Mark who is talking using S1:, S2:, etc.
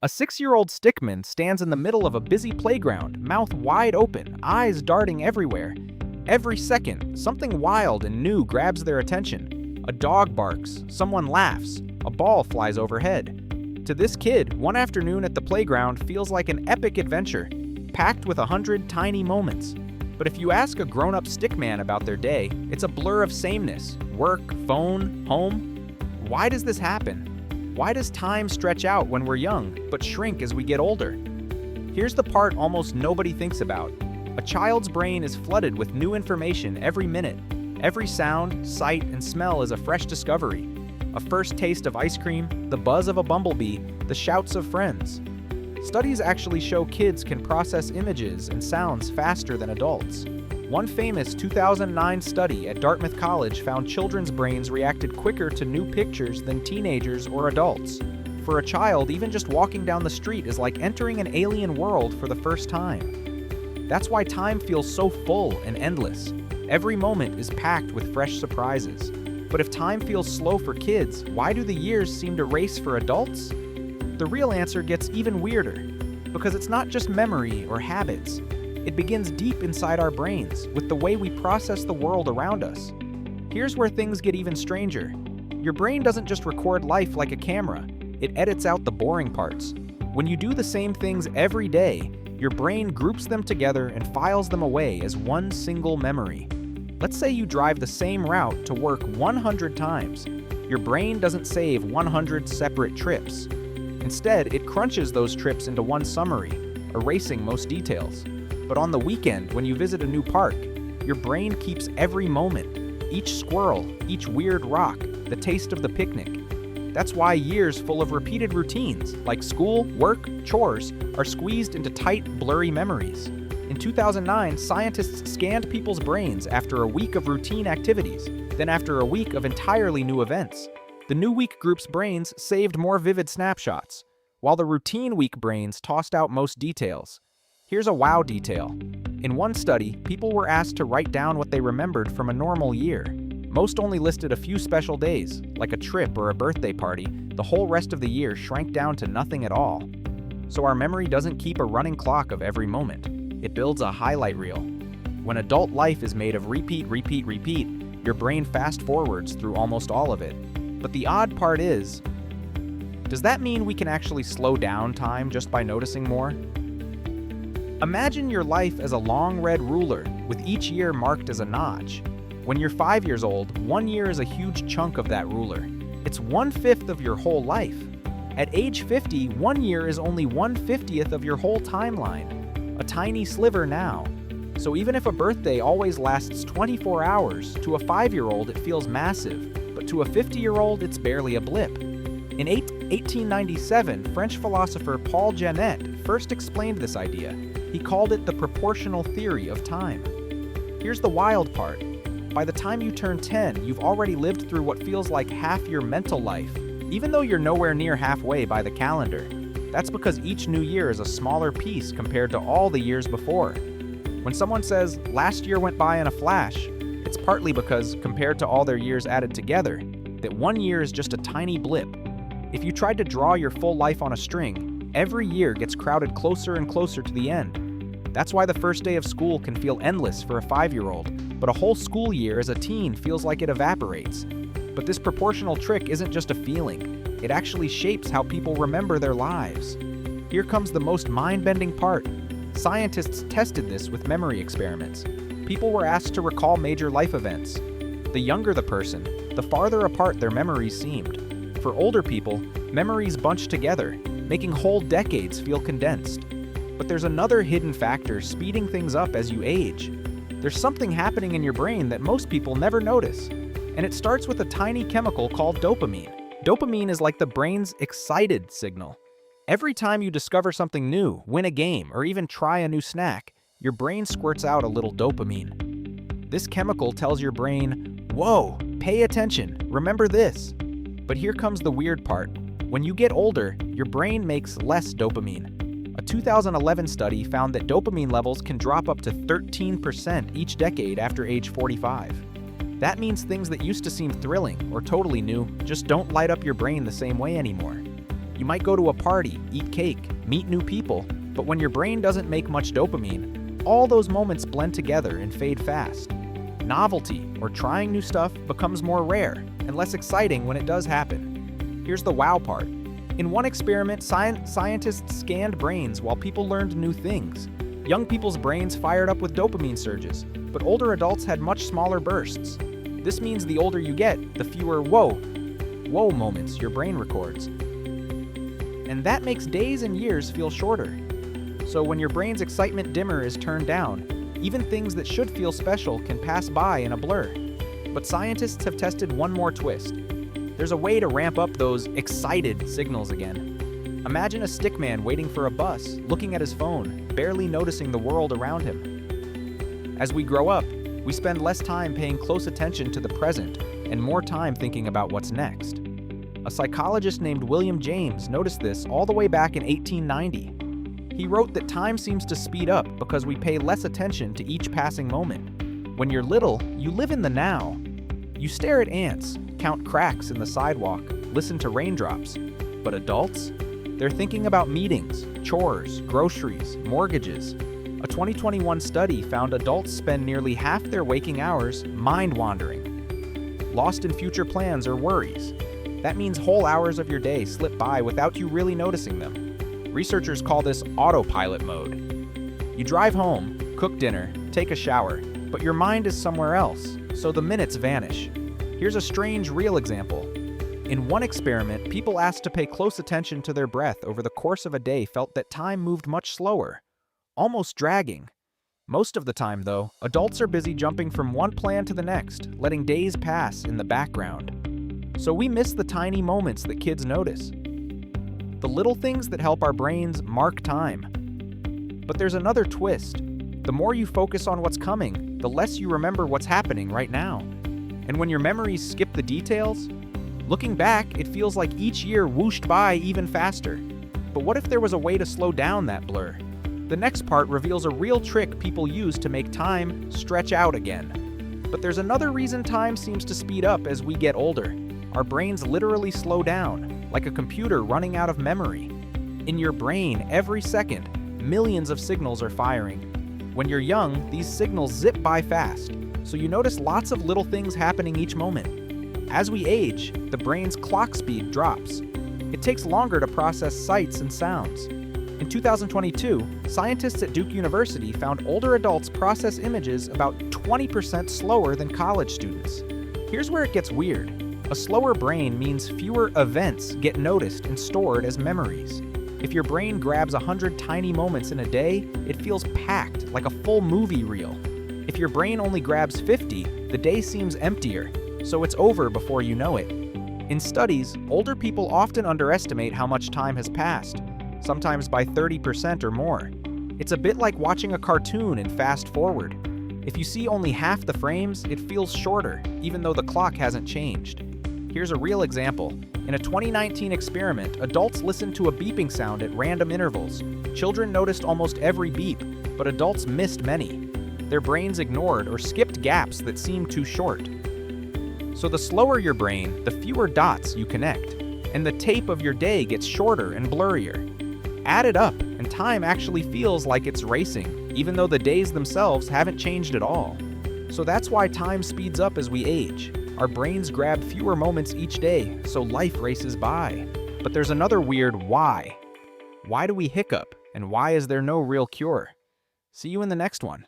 S1: A 6-year-old Stickman stands in the middle of a busy playground, mouth wide open, eyes darting everywhere. Every second, something wild and new grabs their attention. A dog barks, someone laughs, a ball flies overhead. To this kid, one afternoon at the playground feels like an epic adventure, packed with 100 tiny moments. But if you ask a grown-up Stickman about their day, it's a blur of sameness. Work, phone, home. Why does this happen? Why does time stretch out when we're young, but shrink as we get older? Here's the part almost nobody thinks about. A child's brain is flooded with new information every minute. Every sound, sight, and smell is a fresh discovery. A first taste of ice cream, the buzz of a bumblebee, the shouts of friends. Studies actually show kids can process images and sounds faster than adults. One famous 2009 study at Dartmouth College found children's brains reacted quicker to new pictures than teenagers or adults. For a child, even just walking down the street is like entering an alien world for the first time. That's why time feels so full and endless. Every moment is packed with fresh surprises. But if time feels slow for kids, why do the years seem to race for adults? The real answer gets even weirder, because it's not just memory or habits. It begins deep inside our brains, with the way we process the world around us. Here's where things get even stranger. Your brain doesn't just record life like a camera, it edits out the boring parts. When you do the same things every day, your brain groups them together and files them away as one single memory. Let's say you drive the same route to work 100 times. Your brain doesn't save 100 separate trips. Instead, it crunches those trips into one summary, erasing most details. But on the weekend, when you visit a new park, your brain keeps every moment, each squirrel, each weird rock, the taste of the picnic. That's why years full of repeated routines, like school, work, chores, are squeezed into tight, blurry memories. In 2009, scientists scanned people's brains after a week of routine activities, then after a week of entirely new events. The new week group's brains saved more vivid snapshots, while the routine week brains tossed out most details. Here's a wow detail. In one study, people were asked to write down what they remembered from a normal year. Most only listed a few special days, like a trip or a birthday party. The whole rest of the year shrank down to nothing at all. So our memory doesn't keep a running clock of every moment. It builds a highlight reel. When adult life is made of repeat, your brain fast forwards through almost all of it. But the odd part is, does that mean we can actually slow down time just by noticing more? Imagine your life as a long red ruler, with each year marked as a notch. When you're 5 years old, 1 year is a huge chunk of that ruler. It's 1/5 of your whole life. At age 50, 1 year is only 1/50th of your whole timeline. A tiny sliver now. So even if a birthday always lasts 24 hours, to a 5-year-old it feels massive, but to a 50-year-old it's barely a blip. In 1897, French philosopher Paul Janet first explained this idea. He called it the proportional theory of time. Here's the wild part. By the time you turn 10, you've already lived through what feels like half your mental life, even though you're nowhere near halfway by the calendar. That's because each new year is a smaller piece compared to all the years before. When someone says, "Last year went by in a flash," it's partly because, compared to all their years added together, that 1 year is just a tiny blip. If you tried to draw your full life on a string, every year gets crowded closer and closer to the end. That's why the first day of school can feel endless for a 5-year-old, but a whole school year as a teen feels like it evaporates. But this proportional trick isn't just a feeling. It actually shapes how people remember their lives. Here comes the most mind-bending part. Scientists tested this with memory experiments. People were asked to recall major life events. The younger the person, the farther apart their memories seemed. For older people, memories bunched together, making whole decades feel condensed. But there's another hidden factor speeding things up as you age. There's something happening in your brain that most people never notice, and it starts with a tiny chemical called dopamine. Dopamine is like the brain's excited signal. Every time you discover something new, win a game, or even try a new snack, your brain squirts out a little dopamine. This chemical tells your brain, "Whoa, pay attention, remember this." But here comes the weird part. When you get older, your brain makes less dopamine. A 2011 study found that dopamine levels can drop up to 13% each decade after age 45. That means things that used to seem thrilling or totally new just don't light up your brain the same way anymore. You might go to a party, eat cake, meet new people, but when your brain doesn't make much dopamine, all those moments blend together and fade fast. Novelty, or trying new stuff, becomes more rare and less exciting when it does happen. Here's the wow part. In one experiment, scientists scanned brains while people learned new things. Young people's brains fired up with dopamine surges, but older adults had much smaller bursts. This means the older you get, the fewer whoa moments your brain records. And that makes days and years feel shorter. So when your brain's excitement dimmer is turned down, even things that should feel special can pass by in a blur. But scientists have tested one more twist. There's a way to ramp up those excited signals again. Imagine a stickman waiting for a bus, looking at his phone, barely noticing the world around him. As we grow up, we spend less time paying close attention to the present and more time thinking about what's next. A psychologist named William James noticed this all the way back in 1890. He wrote that time seems to speed up because we pay less attention to each passing moment. When you're little, you live in the now. You stare at ants, count cracks in the sidewalk, listen to raindrops. But adults? They're thinking about meetings, chores, groceries, mortgages. A 2021 study found adults spend nearly half their waking hours mind-wandering, lost in future plans or worries. That means whole hours of your day slip by without you really noticing them. Researchers call this autopilot mode. You drive home, cook dinner, take a shower, but your mind is somewhere else, so the minutes vanish. Here's a strange, real example. In one experiment, people asked to pay close attention to their breath over the course of a day felt that time moved much slower, almost dragging. Most of the time, though, adults are busy jumping from one plan to the next, letting days pass in the background. So we miss the tiny moments that kids notice. The little things that help our brains mark time. But there's another twist. The more you focus on what's coming, the less you remember what's happening right now. And when your memories skip the details, looking back, it feels like each year whooshed by even faster. But what if there was a way to slow down that blur? The next part reveals a real trick people use to make time stretch out again. But there's another reason time seems to speed up as we get older. Our brains literally slow down, like a computer running out of memory. In your brain, every second, millions of signals are firing. When you're young, these signals zip by fast, so you notice lots of little things happening each moment. As we age, the brain's clock speed drops. It takes longer to process sights and sounds. In 2022, scientists at Duke University found older adults process images about 20% slower than college students. Here's where it gets weird. A slower brain means fewer events get noticed and stored as memories. If your brain grabs 100 tiny moments in a day, it feels packed, like a full movie reel. If your brain only grabs 50, the day seems emptier, so it's over before you know it. In studies, older people often underestimate how much time has passed, sometimes by 30% or more. It's a bit like watching a cartoon in fast forward. If you see only half the frames, it feels shorter, even though the clock hasn't changed. Here's a real example. In a 2019 experiment, adults listened to a beeping sound at random intervals. Children noticed almost every beep, but adults missed many. Their brains ignored or skipped gaps that seemed too short. So the slower your brain, the fewer dots you connect, and the tape of your day gets shorter and blurrier. Add it up, and time actually feels like it's racing, even though the days themselves haven't changed at all. So that's why time speeds up as we age. Our brains grab fewer moments each day, so life races by. But there's another weird why. Why do we hiccup, and why is there no real cure? See you in the next one.